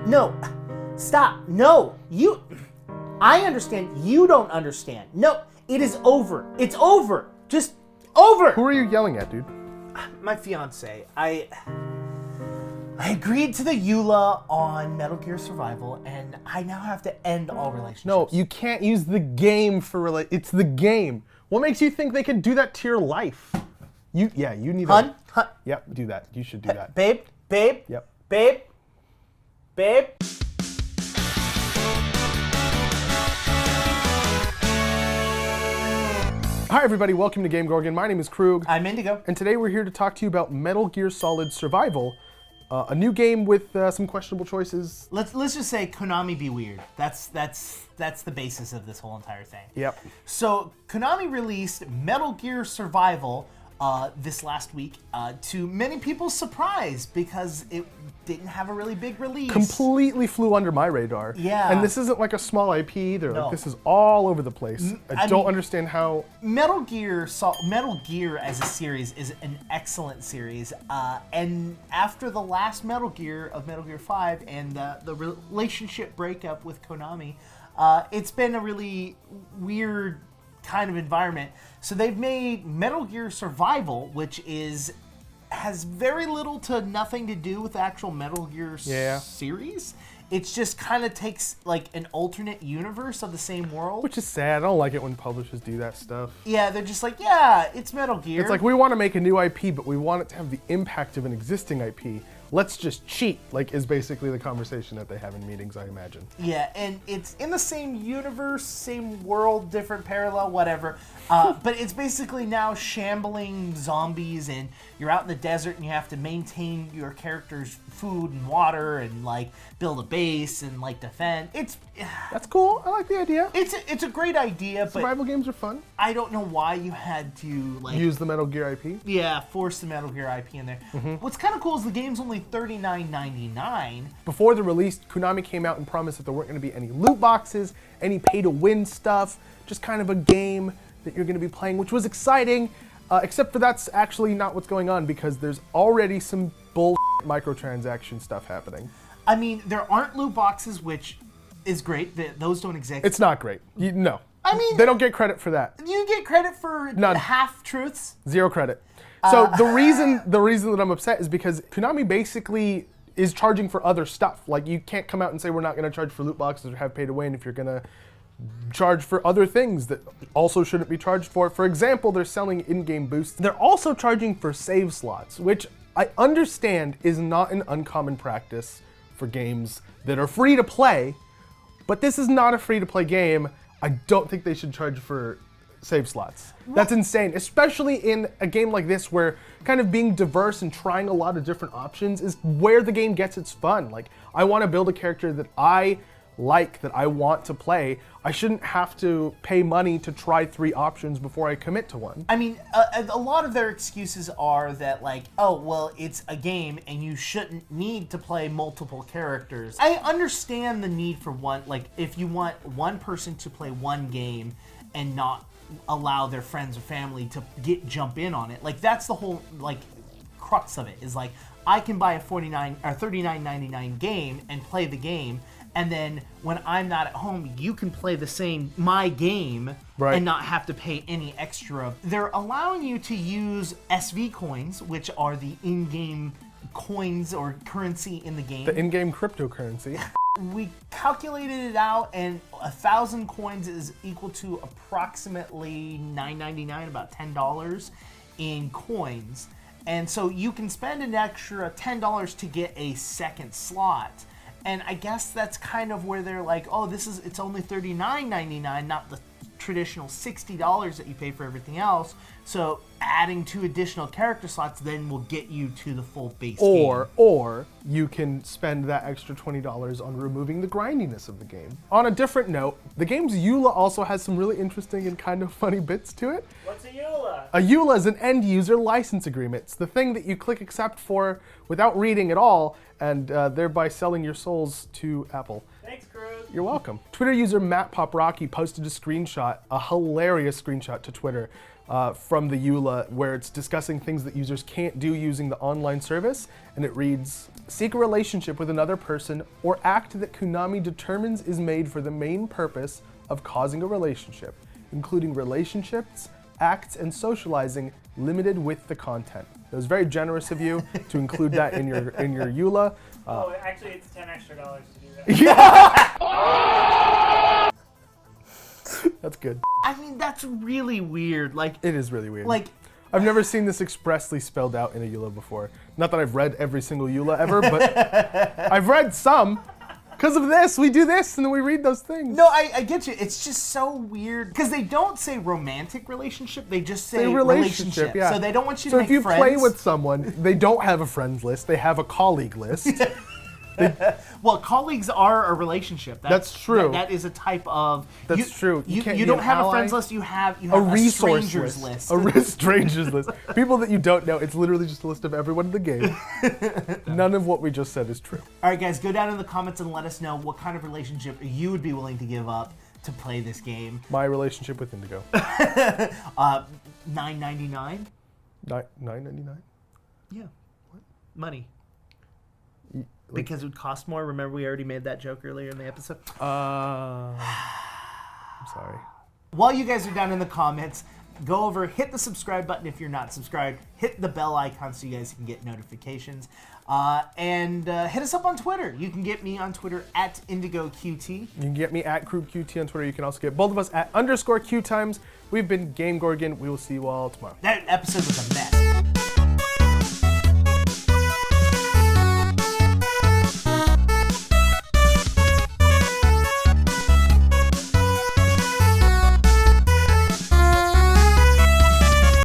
No. Stop. No. I understand. You don't understand. No. It is over. It's over. Just over. Who are you yelling at, dude? My fiance. I agreed to the EULA on Metal Gear Survival, and I now have to end all relationships. No, you can't use the game for it's the game. What makes you think they could do that to your life? You need Hun? Yep, do that. You should do that. Babe? Yep. Babe? Hi everybody, welcome to Game Gorgon. My name is Krug. I'm Indigo. And today we're here to talk to you about Metal Gear Solid Survival, a new game with some questionable choices. Let's just say Konami be weird. That's the basis of this whole entire thing. Yep. So Konami released Metal Gear Survival this last week, to many people's surprise, because it didn't have a really big release. Completely flew under my radar. Yeah. And this isn't like a small IP either. No. Like, this is all over the place. I don't understand how... Metal Gear as a series is an excellent series, and after the last Metal Gear of Metal Gear 5 and the relationship breakup with Konami, it's been a really weird kind of environment. So they've made Metal Gear Survival, which has very little to nothing to do with the actual Metal Gear series. It just kind of takes like an alternate universe of the same world. Which is sad. I don't like it when publishers do that stuff. Yeah, they're just like, yeah, it's Metal Gear. It's like, we want to make a new IP, but we want it to have the impact of an existing IP. Let's just cheat, is basically the conversation that they have in meetings, I imagine. Yeah, and it's in the same universe, same world, different parallel, whatever. But it's basically now shambling zombies, and you're out in the desert, and you have to maintain your character's food and water, and build a base and defend. That's cool. I like the idea. It's a great idea, but survival games are fun. I don't know why you had to use the Metal Gear IP. Yeah, force the Metal Gear IP in there. Mm-hmm. What's kind of cool is the game's only $39.99. Before the release, Konami came out and promised that there weren't going to be any loot boxes, any pay-to-win stuff, just kind of a game that you're going to be playing, which was exciting, except for that's actually not what's going on, because there's already some bull microtransaction stuff happening. I mean, there aren't loot boxes, which is great. Those don't exist. It's not great. No. I mean, they don't get credit for that. You get credit for none. Half-truths. Zero credit. So the reason that I'm upset is because Konami basically is charging for other stuff. You can't come out and say we're not going to charge for loot boxes or have pay to win if you're going to charge for other things that also shouldn't be charged for. For example, they're selling in-game boosts. They're also charging for save slots, which I understand is not an uncommon practice for games that are free to play, but this is not a free to play game. I don't think they should charge for save slots. That's insane, especially in a game like this where kind of being diverse and trying a lot of different options is where the game gets its fun. I want to build a character that I like, that I want to play. I shouldn't have to pay money to try 3 options before I commit to one. I mean, a lot of their excuses are that oh, well, it's a game and you shouldn't need to play multiple characters. I understand the need for one, if you want one person to play one game and not allow their friends or family to jump in on it. That's the whole crux of it, is I can buy a $39.99 game and play the game, and then when I'm not at home, you can play my game, right, and not have to pay any extra. They're allowing you to use SV coins, which are the in-game coins or currency in the game. The in-game cryptocurrency. We calculated it out, and 1,000 coins is equal to approximately $9.99, about $10 in coins. And so you can spend an extra $10 to get a second slot. And I guess that's kind of where they're oh, it's only $39.99, not the traditional $60 that you pay for everything else. So adding 2 additional character slots then will get you to the full base game. Or you can spend that extra $20 on removing the grindiness of the game. On a different note, the game's EULA also has some really interesting and kind of funny bits to it. What's a EULA? A EULA is an end-user license agreement. It's the thing that you click accept for without reading at all, and thereby selling your souls to Apple. Thanks, Krug. You're welcome. Twitter user Matt Poprocky posted a hilarious screenshot to Twitter from the EULA, where it's discussing things that users can't do using the online service, and it reads, seek a relationship with another person, or act that Konami determines is made for the main purpose of causing a relationship, including relationships, acts, and socializing limited with the content. It was very generous of you to include that in your EULA. Oh, actually, it's $10 extra to do that. That's good. I mean, that's really weird. Like, It is really weird. like, I've never seen this expressly spelled out in a EULA before. Not that I've read every single EULA ever, but I've read some. Because of this, we do this, and then we read those things. no, I get you. It's just so weird because they don't say romantic relationship; they just say relationship. Yeah. So they don't want you So to if make you friends. play with someone, they don't have a friends list; they have a colleague list. Well, colleagues are a relationship. That's true. That is a type of. That's true. You You, can't you be don't an have a ally. friends list. You have A resource strangers list. list. A strangers list. People that you don't know. It's literally just a list of everyone in the game. None of what we just said is true. All right, guys, go down in the comments and let us know what kind of relationship you would be willing to give up to play this game. My relationship with Indigo. $9.99. $9.99. Yeah. Money. Because it would cost more. Remember, we already made that joke earlier in the episode. I'm sorry. While you guys are down in the comments, go over, hit the subscribe button if you're not subscribed, hit the bell icon so you guys can get notifications, and hit us up on Twitter. You can get me on Twitter at IndigoQT. You can get me at KrugQT on Twitter. You can also get both of us at _QTimes. We've been Game Gorgon. We will see you all tomorrow. That episode was a mess.